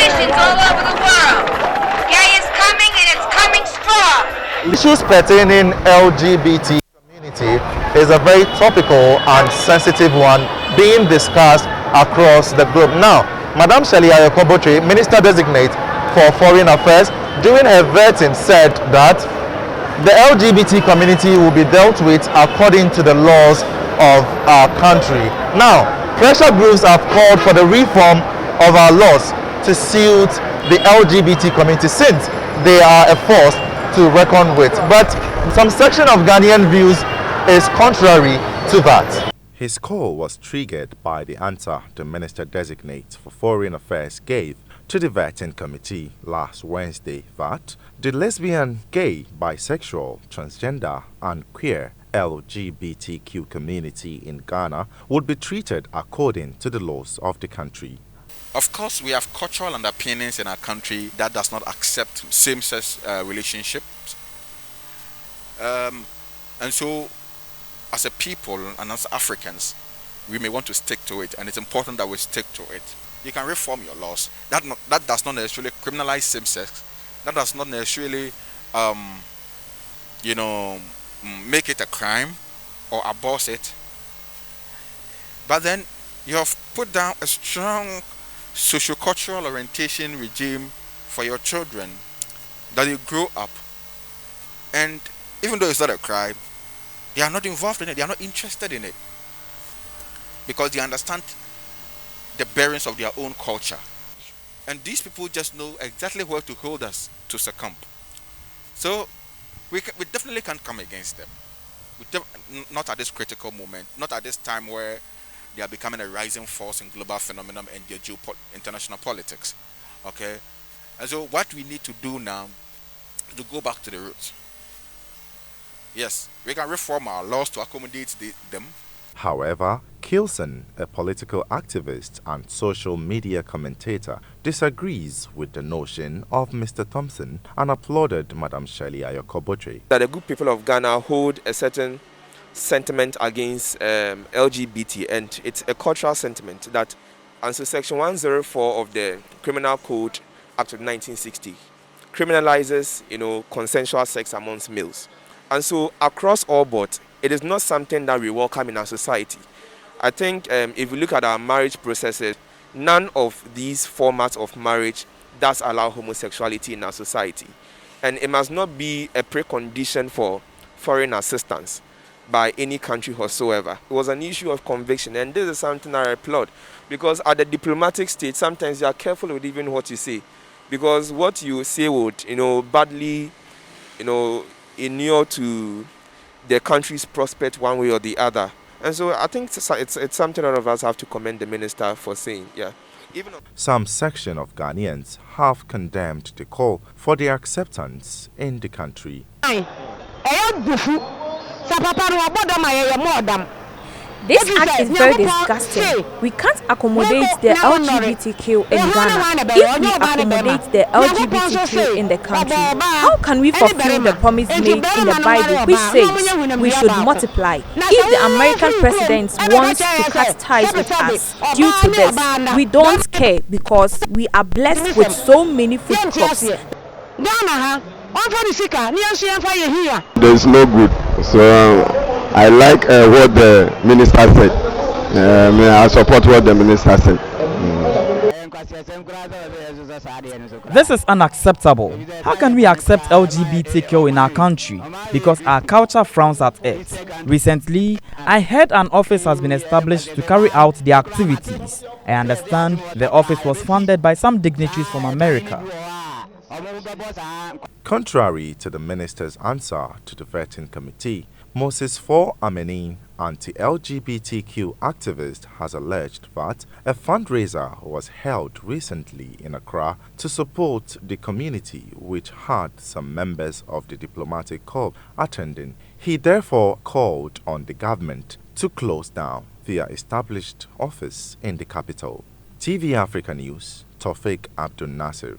politicians all over the world. Gay is coming and it's coming strong. Issues pertaining LGBT community is a very topical and sensitive one being discussed across the globe. Now, Madam Shelley Ayokobotre, Minister Designate for Foreign Affairs, during her vetting said that the LGBT community will be dealt with according to the laws of our country. Now, pressure groups have called for the reform of our laws to suit the LGBT community since they are a force to reckon with. But some section of Ghanaian views is contrary to that. His call was triggered by the answer the Minister Designate for Foreign Affairs gave to the vetting committee last Wednesday that the lesbian, gay, bisexual, transgender and queer LGBTQ community in Ghana would be treated according to the laws of the country. Of course, we have cultural underpinnings in our country that does not accept same-sex relationships. And so, as a people and as Africans, we may want to stick to it, and it's important that we stick to it. You can reform your laws. That does not necessarily criminalize same-sex. That does not necessarily, make it a crime or abolish it. But then you have put down a strong socio-cultural orientation regime for your children that you grow up, and even though it's not a crime, they are not involved in it, they are not interested in it because they understand the bearings of their own culture, and these people just know exactly where to hold us to succumb. So we definitely can't come against them. Not at this critical moment, not at this time where they are becoming a rising force in global phenomenon and their international politics. Okay? And so what we need to do now is to go back to the roots. Yes, we can reform our laws to accommodate them. However, Kilson, a political activist and social media commentator, disagrees with the notion of Mr. Thompson and applauded Madam Shelley Ayokobotre. That the good people of Ghana hold a certain sentiment against LGBT, and it's a cultural sentiment that under Section 104 of the Criminal Code Act of 1960 criminalizes, consensual sex amongst males. And so across all board, it is not something that we welcome in our society. I think if we look at our marriage processes, none of these formats of marriage does allow homosexuality in our society. And it must not be a precondition for foreign assistance by any country whatsoever. It was an issue of conviction, and this is something I applaud, because at the diplomatic stage, sometimes you are careful with even what you say, because what you say would, badly, inure to the country's prospect one way or the other. And so I think it's something all of us have to commend the minister for saying, yeah. Some section of Ghanaians have condemned the call for their acceptance in the country. This act is very disgusting. We can't accommodate the LGBTQ in Ghana. If we accommodate the LGBTQ in the country, how can we fulfill the promise made in the Bible which says we should multiply? If the American president wants to cut ties with us due to this, we don't care because we are blessed with so many food crops. There's no good. So I like what the minister said. I support what the minister said. This is unacceptable. How can we accept LGBTQ in our country? Because our culture frowns at it. Recently, I heard an office has been established to carry out the activities. I understand the office was funded by some dignitaries from America. Contrary to the minister's answer to the vetting committee, Moses For Amenin, anti-LGBTQ activist, has alleged that a fundraiser was held recently in Accra to support the community, which had some members of the diplomatic corps attending. He therefore called on the government to close down their established office in the capital. TV Africa News, Taufik Abdul Nasser.